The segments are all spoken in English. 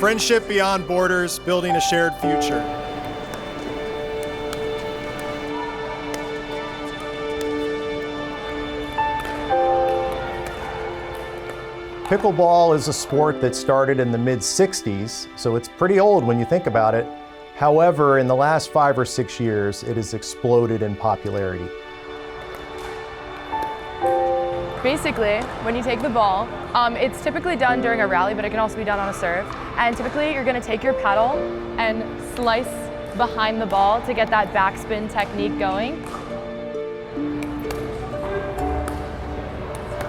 Friendship beyond borders, building a shared future. Pickleball is a sport that started in the mid-60s, so it's pretty old when you think about it. However, in the last 5 or 6 years, it has exploded in popularity. Basically, when you take the ball, it's typically done during a rally, but it can also be done on a serve. And typically, you're going to take your paddle and slice behind the ball to get that backspin technique going.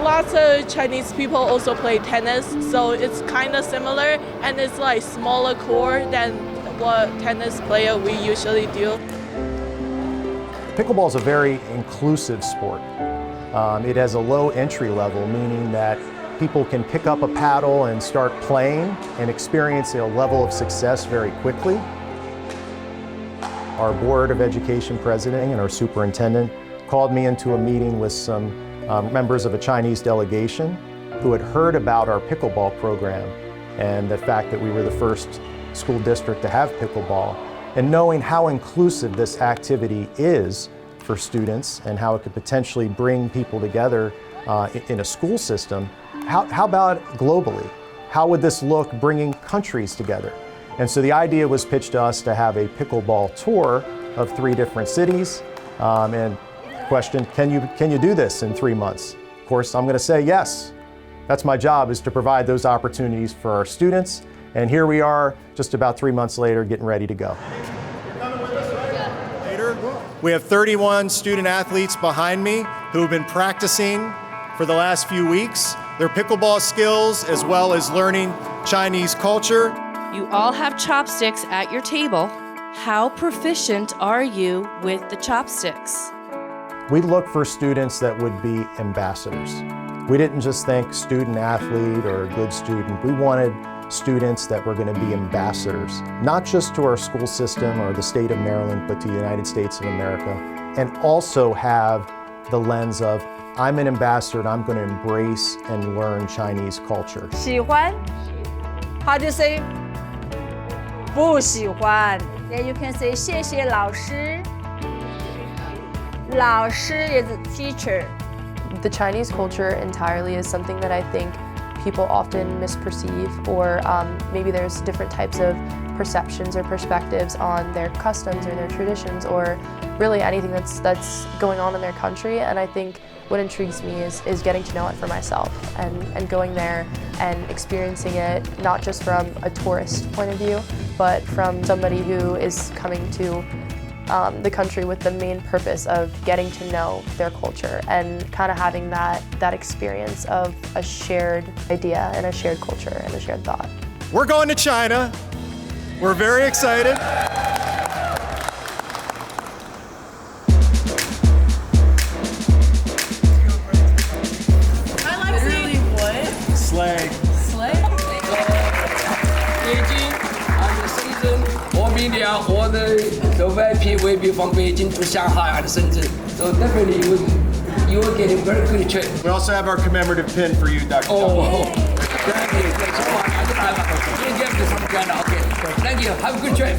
Lots of Chinese people also play tennis, so it's kind of similar, and it's like smaller court than what tennis player we usually do. Pickleball is a very inclusive sport. It has a low entry level, meaning that people can pick up a paddle and start playing and experience a level of success very quickly. Our Board of Education president and our superintendent called me into a meeting with some members of a Chinese delegation who had heard about our pickleball program and the fact that we were the first school district to have pickleball, and knowing how inclusive this activity is for students and how it could potentially bring people together in a school system. How about globally? How would this look bringing countries together? And so the idea was pitched to us to have a pickleball tour of 3 different cities. And question, can you do this in 3 months? Of course, I'm going to say yes. That's my job, is to provide those opportunities for our students. And here we are, just about 3 months later, getting ready to go. We have 31 student athletes behind me who have been practicing for the last few weeks their pickleball skills as well as learning Chinese culture. You all have chopsticks at your table. How proficient are you with the chopsticks? We look for students that would be ambassadors. We didn't just think student athlete or a good student. We wanted students that were going to be ambassadors, not just to our school system or the state of Maryland, but to the United States of America, and also have the lens of, I'm an ambassador and I'm going to embrace and learn Chinese culture. 喜欢 How do you say 不喜欢 Then you can say 谢谢老师 老师 is teacher. The Chinese culture entirely is something that I think people often misperceive, or maybe there's different types of perceptions or perspectives on their customs or their traditions, or really anything that's going on in their country. And I think what intrigues me is getting to know it for myself and going there and experiencing it, not just from a tourist point of view, but from somebody who is coming to the country with the main purpose of getting to know their culture and kind of having that experience of a shared idea and a shared culture and a shared thought. We're going to China. We're very excited. I like really what? Slag. Beijing and Shenzhen or India or the VIP will be from Beijing to Shanghai and Shenzhen. So definitely you will get a very good trip. We also have our commemorative pin for you, Dr. Oh, thank you. You get me some China. Okay. Thank you. Have a good trip.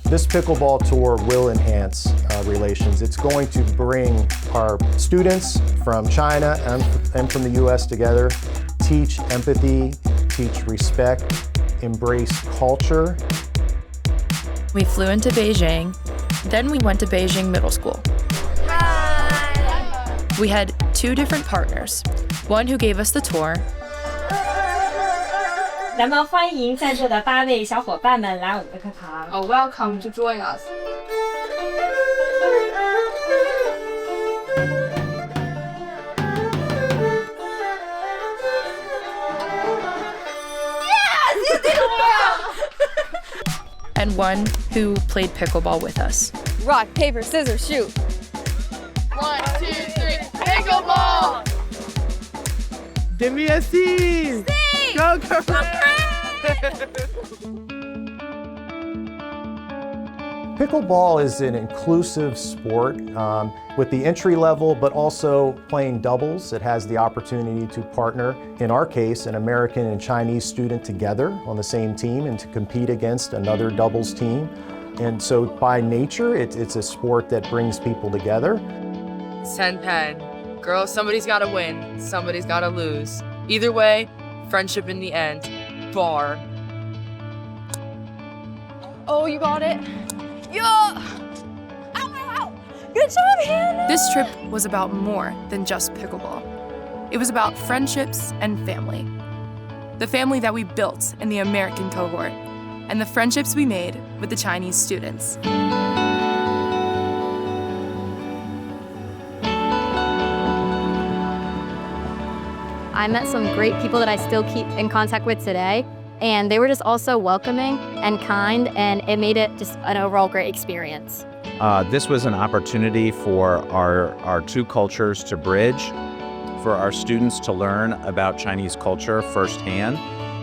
This pickleball tour will enhance relations. It's going to bring our students from China and from the US together, teach empathy, teach respect, embrace culture. We flew into Beijing, then we went to Beijing Middle School. Hi. We had 2 different partners, one who gave us the tour, 咱们欢迎在座的8位小伙伴们来我们的课堂。Welcome to join us. and one who played pickleball with us. Rock, paper, scissors, shoot. 1, 2, 3, pickleball! Give me a C! C! Go, go! Pickleball is an inclusive sport with the entry level, but also playing doubles. It has the opportunity to partner, in our case, an American and Chinese student together on the same team and to compete against another doubles team. And so by nature, it's a sport that brings people together. 10-10. Girl, somebody's gotta win, somebody's gotta lose. Either way, friendship in the end. Bar. Oh, you got it. Yeah! Ow, ow, ow! Good job, Hannah! This trip was about more than just pickleball. It was about friendships and family. The family that we built in the American cohort, and the friendships we made with the Chinese students. I met some great people that I still keep in contact with today, and they were just also welcoming and kind, and it made it just an overall great experience. This was an opportunity for our two cultures to bridge, for our students to learn about Chinese culture firsthand,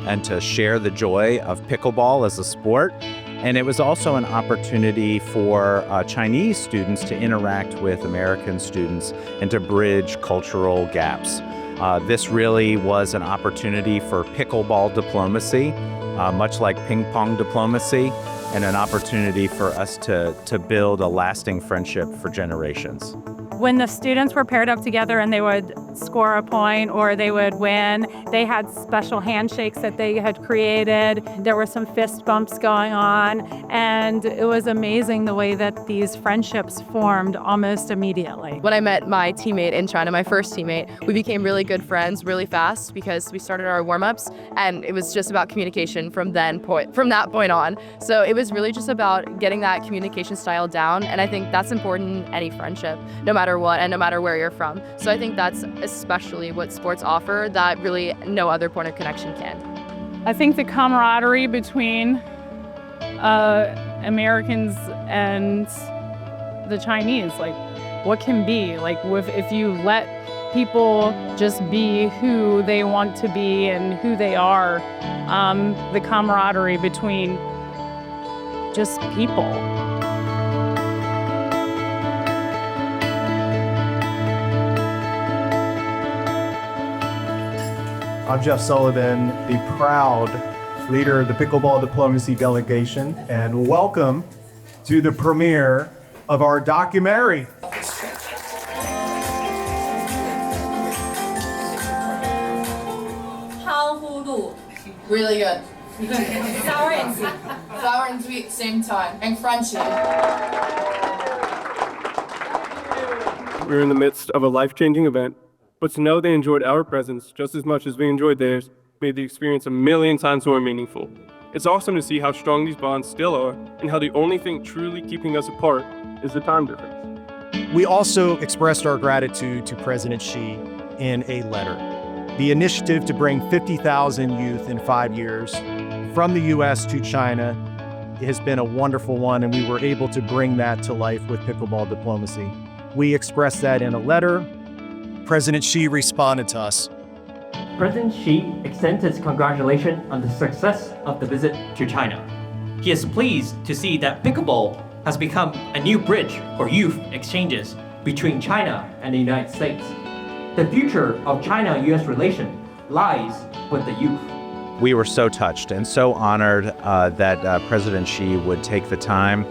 and to share the joy of pickleball as a sport. And it was also an opportunity for Chinese students to interact with American students and to bridge cultural gaps. This really was an opportunity for pickleball diplomacy, much like ping pong diplomacy, and an opportunity for us to build a lasting friendship for generations. When the students were paired up together and they would score a point or they would win, they had special handshakes that they had created. There were some fist bumps going on, and it was amazing the way that these friendships formed almost immediately. When I met my teammate in China, my first teammate, we became really good friends really fast because we started our warm-ups, and it was just about communication from that point on. So it was really just about getting that communication style down, and I think that's important in any friendship, no matter what and no matter where you're from. So I think that's especially what sports offer that really no other point of connection can. I think the camaraderie between Americans and the Chinese, like what can be, like if you let people just be who they want to be and who they are, the camaraderie between just people. I'm Jeff Sullivan, the proud leader of the Pickleball Diplomacy delegation, and welcome to the premiere of our documentary. Really good. Sour and sweet. Sour and sweet, same time. And crunchy. We're in the midst of a life-changing event, but to know they enjoyed our presence just as much as we enjoyed theirs made the experience a million times more meaningful. It's awesome to see how strong these bonds still are and how the only thing truly keeping us apart is the time difference. We also expressed our gratitude to President Xi in a letter. The initiative to bring 50,000 youth in 5 years from the U.S. to China has been a wonderful one, and we were able to bring that to life with Pickleball Diplomacy. We expressed that in a letter. President Xi responded to us. President Xi extends his congratulations on the success of the visit to China. He is pleased to see that pickleball has become a new bridge for youth exchanges between China and the United States. The future of China-U.S. relations lies with the youth. We were so touched and so honored that President Xi would take the time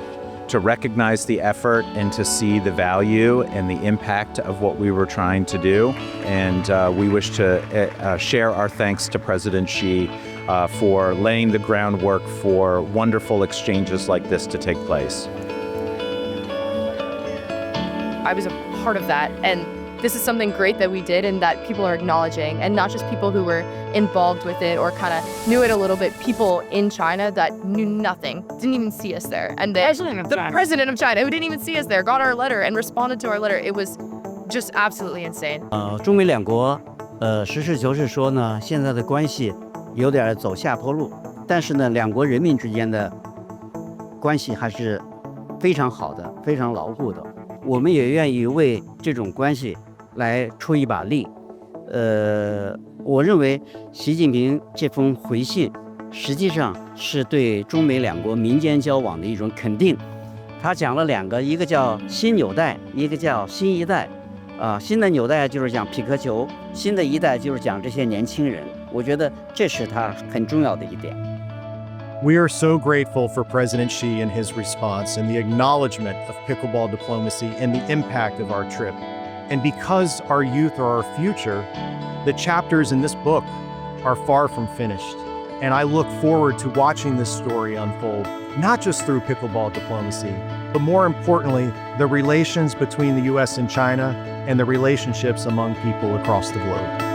to recognize the effort and to see the value and the impact of what we were trying to do. And we wish to share our thanks to President Xi for laying the groundwork for wonderful exchanges like this to take place. I was a part of that, and this is something great that we did and that people are acknowledging, and not just people who were involved with it or kind of knew it a little bit, people in China that knew nothing, didn't even see us there. And the president of China, who didn't even see us there, got our letter and responded to our letter. It was just absolutely insane. 中美两国实事求是说呢，现在的关系有点走下坡路，但是呢，两国人民之间的关系还是非常好的，非常牢固的。我们也愿意为这种关系来出一把力。我认为习近平这封回信实际上是对中美两国民间交往的一种肯定，他讲了2个，一个叫新纽带，一个叫新一代。新的纽带就是讲匹克球，新的一代就是讲这些年轻人。我觉得这是他很重要的一点。We are so grateful for President Xi and his response and the acknowledgement of pickleball diplomacy and the impact of our trip. And because our youth are our future, the chapters in this book are far from finished. And I look forward to watching this story unfold, not just through pickleball diplomacy, but more importantly, the relations between the US and China and the relationships among people across the globe.